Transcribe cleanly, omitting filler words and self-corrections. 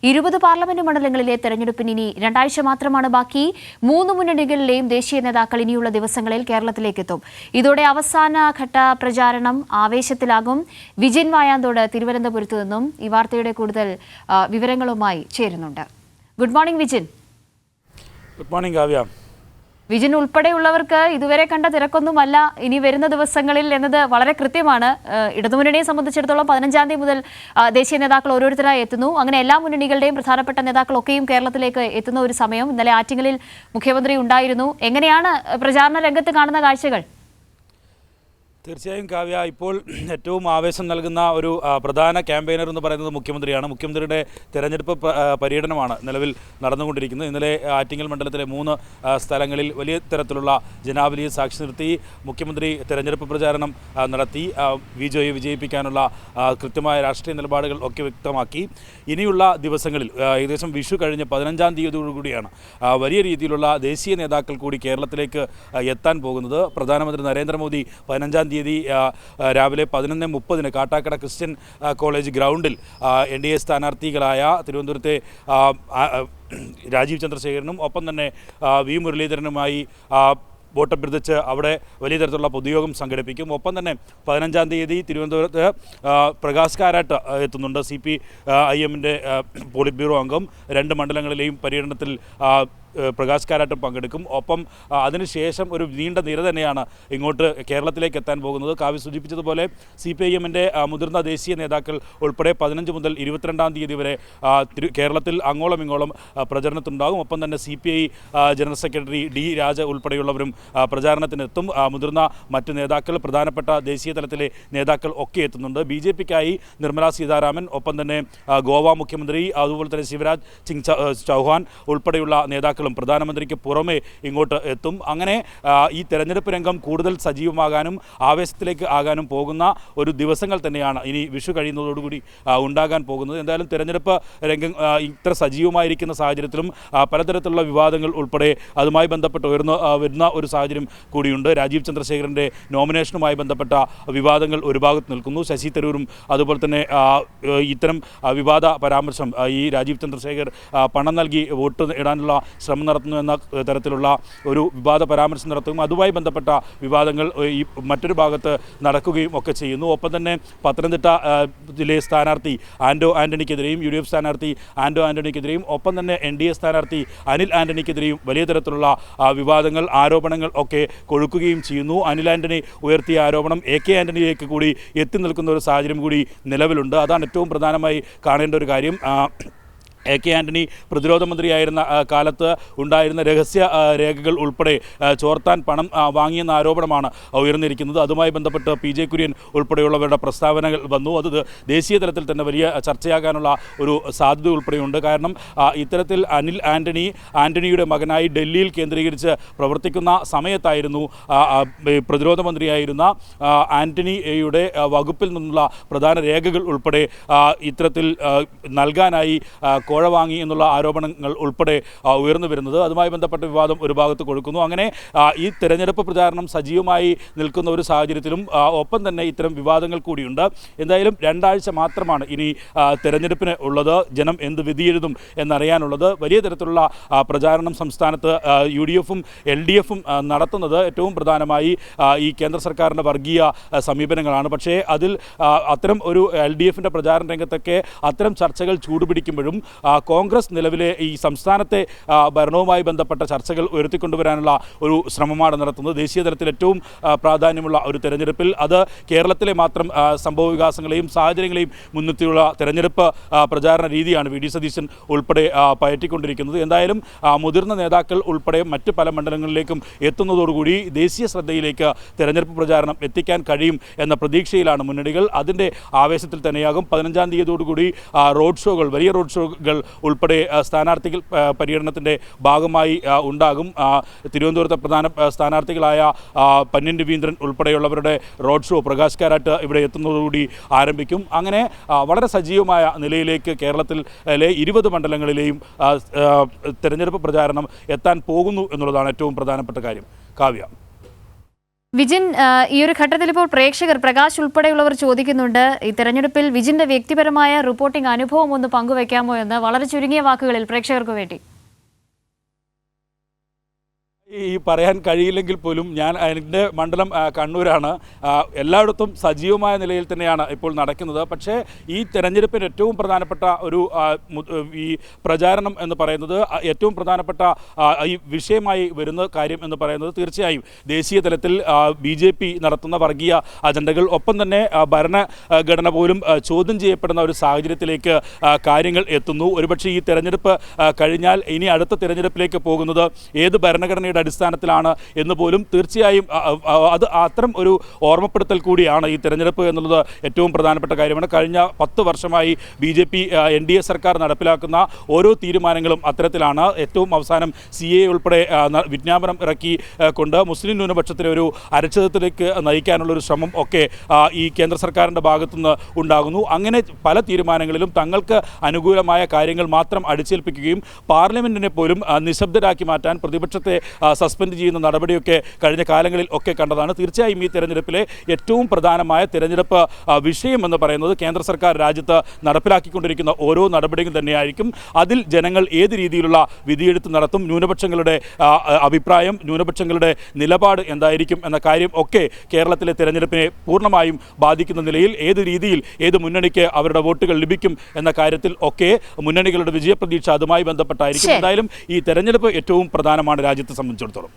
20 parliament മണ്ഡലങ്ങളിലെ തെരഞ്ഞെടുപ്പിന് ഇനി രണ്ടാഴ്ച മാത്രമാണ് ബാക്കി. 3 മുന്നണികളിലെയും ദേശീയ നേതാക്കൾ ഇനിയുള്ള ദിവസങ്ങളിൽ കേരളത്തിലേക്കെത്തും. ഇതോടെ അവസാനഘട്ട പ്രചാരണം ആവേശത്തിലാകും. വിജിൻ വായാന്തോട് തിരുവനന്തപുരത്ത് നിന്നും ഈ വാർത്തയുടെ കൂടുതൽ വിവരങ്ങളുമായി ചേരുന്നുണ്ട്. Good morning Vijin. Good morning Kavya. Vijin ഉൾപ്പെടെയുള്ളവർക്ക് ഇതുവരെ കണ്ട തിരക്കൊന്നുമല്ല ഇനി വരുന്ന ദിവസങ്ങളിൽ എന്നത് വളരെ കൃത്യമാണ്. ഇടതുമുന്നണിയെ സംബന്ധിച്ചിടത്തോളം 15-ാം തീയതി മുതൽ ദേശീയ നേതാക്കൾ ഓരോരുത്തരായി എത്തുന്നു. അങ്ങനെ എല്ലാ മുന്നണികളുടെയും പ്രധാനപ്പെട്ട നേതാക്കളൊക്കെയും കേരളത്തിലേക്ക് എത്തുന്ന ഒരു സമയം. ഇന്നലെ ആറ്റിങ്ങലിൽ മുഖ്യമന്ത്രി ഉണ്ടായിരുന്നു. എങ്ങനെയാണ് പ്രചാരണ രംഗത്ത് കാണുന്ന കാഴ്ചകൾ? തീർച്ചയായും കാവ്യ, ഇപ്പോൾ ഏറ്റവും ആവേശം നൽകുന്ന ഒരു പ്രധാന ക്യാമ്പയിനർ എന്ന് പറയുന്നത് മുഖ്യമന്ത്രിയാണ്. മുഖ്യമന്ത്രിയുടെ തെരഞ്ഞെടുപ്പ് പര്യടനമാണ് നിലവിൽ നടന്നുകൊണ്ടിരിക്കുന്നത്. ഇന്നലെ ആറ്റിങ്ങൽ മണ്ഡലത്തിലെ 3 സ്ഥലങ്ങളിൽ വലിയ തരത്തിലുള്ള ജനാവലിയെ സാക്ഷി നിർത്തി മുഖ്യമന്ത്രി തെരഞ്ഞെടുപ്പ് പ്രചാരണം നടത്തി. വിജയെ വിജയിപ്പിക്കാനുള്ള കൃത്യമായ രാഷ്ട്രീയ നിലപാടുകൾ ഒക്കെ വ്യക്തമാക്കി. ഇനിയുള്ള ദിവസങ്ങളിൽ ഏകദേശം വിഷു കഴിഞ്ഞ് 15-ാം തീയതിയോടുകൂടിയാണ് വലിയ രീതിയിലുള്ള ദേശീയ നേതാക്കൾ കൂടി കേരളത്തിലേക്ക് എത്താൻ പോകുന്നത്. പ്രധാനമന്ത്രി നരേന്ദ്രമോദി 15-ാം തീയതി രാവിലെ 11:30 കാട്ടാക്കട ക്രിസ്ത്യൻ കോളേജ് ഗ്രൗണ്ടിൽ NDA സ്ഥാനാർത്ഥികളായ തിരുവനന്തപുരത്തെ രാജീവ് ചന്ദ്രശേഖരനും ഒപ്പം തന്നെ വി മുരളീധരനുമായി വോട്ടഭ്യർത്ഥിച്ച് അവിടെ വലിയ തരത്തിലുള്ള പൊതുയോഗം സംഘടിപ്പിക്കും. ഒപ്പം തന്നെ 15-ാം തീയതി തിരുവനന്തപുരത്ത് പ്രകാശ് കാരാട്ട് എത്തുന്നുണ്ട്. CPIM-ന്റെ പോളിറ്റ് ബ്യൂറോ അംഗം. 2 മണ്ഡലങ്ങളിലെയും പര്യടനത്തിൽ പ്രകാശ് കാരാട്ട് പങ്കെടുക്കും. ഒപ്പം അതിനുശേഷം ഒരു നീണ്ട നിര തന്നെയാണ് ഇങ്ങോട്ട് കേരളത്തിലേക്ക് എത്താൻ പോകുന്നത്. കാവ്യ സൂചിപ്പിച്ചതുപോലെ CPIM-ന്റെ മുതിർന്ന ദേശീയ നേതാക്കൾ ഉൾപ്പെടെ 15 മുതൽ 22-ാം തീയതി വരെ കേരളത്തിൽ അങ്ങോളം ഇങ്ങോളം പ്രചരണത്തിനുണ്ടാകും. ഒപ്പം തന്നെ CPI ജനറൽ സെക്രട്ടറി D രാജ ഉൾപ്പെടെയുള്ളവരും പ്രചാരണത്തിനെത്തും. മുതിർന്ന മറ്റ് നേതാക്കൾ, പ്രധാനപ്പെട്ട ദേശീയ തലത്തിലെ നേതാക്കൾ ഒക്കെ എത്തുന്നുണ്ട്. BJP-ക്കായി നിർമ്മലാ സീതാരാമൻ, ഒപ്പം തന്നെ ഗോവ മുഖ്യമന്ത്രി, അതുപോലെ തന്നെ ശിവരാജ് സിംഗ് ചൗഹാൻ ഉൾപ്പെടെയുള്ള നേതാക്കൾ പ്രധാനമന്ത്രിക്ക് പുറമെ ഇങ്ങോട്ട് എത്തും. അങ്ങനെ ഈ തെരഞ്ഞെടുപ്പ് രംഗം കൂടുതൽ സജീവമാകാനും ആവേശത്തിലേക്ക് ആകാനും പോകുന്ന ഒരു ദിവസങ്ങൾ തന്നെയാണ് ഇനി വിഷു കഴിയുന്നതോടുകൂടി ഉണ്ടാകാൻ പോകുന്നത്. എന്തായാലും തെരഞ്ഞെടുപ്പ് രംഗം ഇത്ര സജീവമായിരിക്കുന്ന സാഹചര്യത്തിലും പലതരത്തിലുള്ള വിവാദങ്ങൾ ഉൾപ്പെടെ അതുമായി ബന്ധപ്പെട്ട് വരുന്ന ഒരു സാഹചര്യം കൂടിയുണ്ട്. രാജീവ് ചന്ദ്രശേഖരൻ്റെ നോമിനേഷനുമായി ബന്ധപ്പെട്ട വിവാദങ്ങൾ ഒരു ഭാഗത്ത് നിൽക്കുന്നു. ശശി തരൂരും അതുപോലെ തന്നെ ഇത്തരം വിവാദ പരാമർശം, ഈ രാജീവ് ചന്ദ്രശേഖർ പണം നൽകി വോട്ട് ഇടാനുള്ള ശ്രമം നടത്തുന്നു എന്ന തരത്തിലുള്ള ഒരു വിവാദ പരാമർശം നടത്തുകയും അതുമായി ബന്ധപ്പെട്ട വിവാദങ്ങൾ ഈ മറ്റൊരു ഭാഗത്ത് നടക്കുകയും ഒക്കെ ചെയ്യുന്നു. ഒപ്പം തന്നെ പത്തനംതിട്ട ജില്ലയിലെ സ്ഥാനാർത്ഥി ആൻഡോ ആൻ്റണിക്കെതിരെയും UDF സ്ഥാനാർത്ഥി ആൻഡോ ആൻ്റണിക്കെതിരെയും ഒപ്പം തന്നെ NDA സ്ഥാനാർത്ഥി അനിൽ ആൻ്റണിക്കെതിരെയും വലിയ തരത്തിലുള്ള വിവാദങ്ങൾ, ആരോപണങ്ങൾ ഒക്കെ കൊഴുക്കുകയും ചെയ്യുന്നു. അനിൽ ആൻ്റണി ഉയർത്തിയ ആരോപണം AK ആൻ്റണിയിലേക്ക് കൂടി എത്തി നിൽക്കുന്ന ഒരു സാഹചര്യം കൂടി നിലവിലുണ്ട്. അതാണ് ഏറ്റവും പ്രധാനമായി കാണേണ്ട ഒരു കാര്യം. AK ആൻ്റണി പ്രതിരോധ മന്ത്രിയായിരുന്ന കാലത്ത് ഉണ്ടായിരുന്ന രഹസ്യ രേഖകൾ ഉൾപ്പെടെ ചോർത്താൻ പണം വാങ്ങിയെന്ന ആരോപണമാണ് ഉയർന്നിരിക്കുന്നത്. അതുമായി ബന്ധപ്പെട്ട് PJ കുര്യൻ ഉൾപ്പെടെയുള്ളവരുടെ പ്രസ്താവനകൾ വന്നു. അത് ദേശീയ തലത്തിൽ തന്നെ വലിയ ചർച്ചയാകാനുള്ള ഒരു സാധ്യത ഉൾപ്പെടെയുണ്ട്. കാരണം ഇത്തരത്തിൽ അനിൽ ആൻ്റണിയുടെ മകനായി ഡൽഹിയിൽ കേന്ദ്രീകരിച്ച് പ്രവർത്തിക്കുന്ന സമയത്തായിരുന്നു പ്രതിരോധ മന്ത്രിയായിരുന്ന ആൻ്റണിയുടെ വകുപ്പിൽ നിന്നുള്ള പ്രധാന രേഖകൾ ഉൾപ്പെടെ ഇത്തരത്തിൽ നൽകാനായി കോഴ വാങ്ങി എന്നുള്ള ആരോപണങ്ങൾ ഉൾപ്പെടെ ഉയർന്നു വരുന്നത്. അതുമായി ബന്ധപ്പെട്ട വിവാദം ഒരു ഭാഗത്ത് കൊടുക്കുന്നു. അങ്ങനെ ഈ തെരഞ്ഞെടുപ്പ് പ്രചാരണം സജീവമായി നിൽക്കുന്ന ഒരു സാഹചര്യത്തിലും ഒപ്പം തന്നെ ഇത്തരം വിവാദങ്ങൾ കൂടിയുണ്ട്. എന്തായാലും 2 ആഴ്ച മാത്രമാണ് ഇനി തെരഞ്ഞെടുപ്പിന് ഉള്ളത്. ജനം എന്ത് വിധിയെഴുതും എന്നറിയാനുള്ളത്. വലിയ തരത്തിലുള്ള പ്രചാരണം സംസ്ഥാനത്ത് UDF-ഉം LDF-ഉം നടത്തുന്നത് ഏറ്റവും പ്രധാനമായി ഈ കേന്ദ്ര സർക്കാരിൻ്റെ വർഗീയ സമീപനങ്ങളാണ്. പക്ഷേ അതിൽ അത്തരം ഒരു LDF-ൻ്റെ പ്രചാരണ രംഗത്തൊക്കെ അത്തരം ചർച്ചകൾ ചൂടുപിടിക്കുമ്പോഴും കോൺഗ്രസ് നിലവിലെ ഈ സംസ്ഥാനത്തെ ഭരണവുമായി ബന്ധപ്പെട്ട ചർച്ചകൾ ഉയർത്തിക്കൊണ്ടുവരാനുള്ള ഒരു ശ്രമമാണ് നടത്തുന്നത്. ദേശീയ തലത്തിൽ ഏറ്റവും പ്രാധാന്യമുള്ള ഒരു തെരഞ്ഞെടുപ്പിൽ അത് കേരളത്തിലെ മാത്രം സംഭവ വികാസങ്ങളെയും സാഹചര്യങ്ങളെയും മുൻനിർത്തിയുള്ള തെരഞ്ഞെടുപ്പ് പ്രചാരണ രീതിയാണ് VD സതീശൻ ഉൾപ്പെടെ പയറ്റിക്കൊണ്ടിരിക്കുന്നത്. എന്തായാലും മുതിർന്ന നേതാക്കൾ ഉൾപ്പെടെ മറ്റ് പല മണ്ഡലങ്ങളിലേക്കും എത്തുന്നതോടുകൂടി ദേശീയ ശ്രദ്ധയിലേക്ക് തെരഞ്ഞെടുപ്പ് പ്രചാരണം എത്തിക്കാൻ കഴിയും എന്ന പ്രതീക്ഷയിലാണ് മുന്നണികൾ. അതിൻ്റെ ആവേശത്തിൽ തന്നെയാകും 15-ാം തീയതിയോടുകൂടി റോഡ് ഷോകൾ, വലിയ റോഡ് ഷോകൾ ഉൾപ്പെടെ സ്ഥാനാർത്ഥികൾ പര്യടനത്തിൻ്റെ ഭാഗമായി ഉണ്ടാകും. തിരുവനന്തപുരത്തെ പ്രധാന സ്ഥാനാർത്ഥികളായ പന്ന്യൻ രവീന്ദ്രൻ ഉൾപ്പെടെയുള്ളവരുടെ റോഡ് ഷോ പ്രകാശ് കാരാട്ട് ഇവിടെ എത്തുന്നതോടുകൂടി ആരംഭിക്കും. അങ്ങനെ വളരെ സജീവമായ നിലയിലേക്ക് കേരളത്തിലെ 20 മണ്ഡലങ്ങളിലെയും തെരഞ്ഞെടുപ്പ് പ്രചാരണം എത്താൻ പോകുന്നു എന്നുള്ളതാണ് ഏറ്റവും പ്രധാനപ്പെട്ട കാര്യം. കാവ്യ. വിജിൻ, ഈ ഒരു ഘട്ടത്തിൽ ഇപ്പോൾ പ്രേക്ഷകർ പ്രകാശ് ഉൾപ്പെടെയുള്ളവർ ചോദിക്കുന്നുണ്ട്, ഈ തെരഞ്ഞെടുപ്പിൽ വിജിന്റെ വ്യക്തിപരമായ റിപ്പോർട്ടിംഗ് അനുഭവം ഒന്ന് പങ്കുവെക്കാമോ എന്ന് വളരെ ചുരുങ്ങിയ വാക്കുകളിൽ പ്രേക്ഷകർക്ക് വേണ്ടി. ഈ പറയാൻ കഴിയില്ലെങ്കിൽ പോലും ഞാൻ എൻ്റെ മണ്ഡലം കണ്ണൂരാണ്. എല്ലായിടത്തും സജീവമായ നിലയിൽ തന്നെയാണ് ഇപ്പോൾ നടക്കുന്നത്. പക്ഷേ ഈ തെരഞ്ഞെടുപ്പിന് ഏറ്റവും പ്രധാനപ്പെട്ട ഒരു ഈ പ്രചാരണം എന്ന് പറയുന്നത്, ഏറ്റവും പ്രധാനപ്പെട്ട ഈ വിഷയമായി വരുന്ന കാര്യം എന്ന് പറയുന്നത് തീർച്ചയായും ദേശീയ തലത്തിൽ BJP നടത്തുന്ന വർഗീയ അജണ്ടകൾ, ഒപ്പം തന്നെ ഭരണഘടന പോലും ചോദ്യം ചെയ്യപ്പെടുന്ന ഒരു സാഹചര്യത്തിലേക്ക് കാര്യങ്ങൾ എത്തുന്നു. ഒരുപക്ഷെ ഈ തെരഞ്ഞെടുപ്പ് കഴിഞ്ഞാൽ ഇനി അടുത്ത തെരഞ്ഞെടുപ്പിലേക്ക് പോകുന്നത് ഏത് ഭരണഘടനയുടെ അടിസ്ഥാനത്തിലാണ് എന്ന് പോലും തീർച്ചയായും അത് അത്തരം ഒരു ഓർമ്മപ്പെടുത്തൽ കൂടിയാണ് ഈ തെരഞ്ഞെടുപ്പ് എന്നുള്ളത് ഏറ്റവും പ്രധാനപ്പെട്ട കാര്യമാണ്. കഴിഞ്ഞ 10 വർഷമായി BJP NDA സർക്കാർ നടപ്പിലാക്കുന്ന ഓരോ തീരുമാനങ്ങളും അത്തരത്തിലാണ്. ഏറ്റവും അവസാനം CAA ഉൾപ്പെടെ വിജ്ഞാപനം ഇറക്കി കൊണ്ട് മുസ്ലിം ന്യൂനപക്ഷത്തിലെ ഒരു അരക്ഷിതത്വത്തിലേക്ക് നയിക്കാനുള്ളൊരു ശ്രമം ഒക്കെ ഈ കേന്ദ്ര സർക്കാരിൻ്റെ ഭാഗത്തുനിന്ന് ഉണ്ടാകുന്നു. അങ്ങനെ പല തീരുമാനങ്ങളിലും തങ്ങൾക്ക് അനുകൂലമായ കാര്യങ്ങൾ മാത്രം അടിച്ചേൽപ്പിക്കുകയും പാർലമെൻറ്റിനെ പോലും നിശബ്ദരാക്കി മാറ്റാൻ പ്രതിപക്ഷത്തെ സസ്പെൻഡ് ചെയ്യുന്ന നടപടിയൊക്കെ കഴിഞ്ഞ കാലങ്ങളിൽ ഒക്കെ കണ്ടതാണ്. തീർച്ചയായും ഈ തെരഞ്ഞെടുപ്പിലെ ഏറ്റവും പ്രധാനമായ തെരഞ്ഞെടുപ്പ് വിഷയം എന്ന് പറയുന്നത് കേന്ദ്ര സർക്കാർ രാജ്യത്ത് നടപ്പിലാക്കിക്കൊണ്ടിരിക്കുന്ന ഓരോ നടപടിയും തന്നെയായിരിക്കും. അതിൽ ജനങ്ങൾ ഏത് രീതിയിലുള്ള വിധിയെഴുത്ത് നടത്തും, ന്യൂനപക്ഷങ്ങളുടെ അഭിപ്രായം, ന്യൂനപക്ഷങ്ങളുടെ നിലപാട് എന്തായിരിക്കും എന്ന കാര്യം ഒക്കെ കേരളത്തിലെ തെരഞ്ഞെടുപ്പിനെ പൂർണ്ണമായും ബാധിക്കുന്ന നിലയിൽ ഏത് രീതിയിൽ ഏത് മുന്നണിക്ക് അവരുടെ വോട്ടുകൾ ലഭിക്കും എന്ന കാര്യത്തിൽ ഒക്കെ മുന്നണികളുടെ വിജയപ്രതീക്ഷ അതുമായി ബന്ധപ്പെട്ടായിരിക്കും. എന്തായാലും ഈ തെരഞ്ഞെടുപ്പ് ഏറ്റവും പ്രധാനമാണ് രാജ്യത്തെ സംബന്ധിച്ചിടത്തോളം.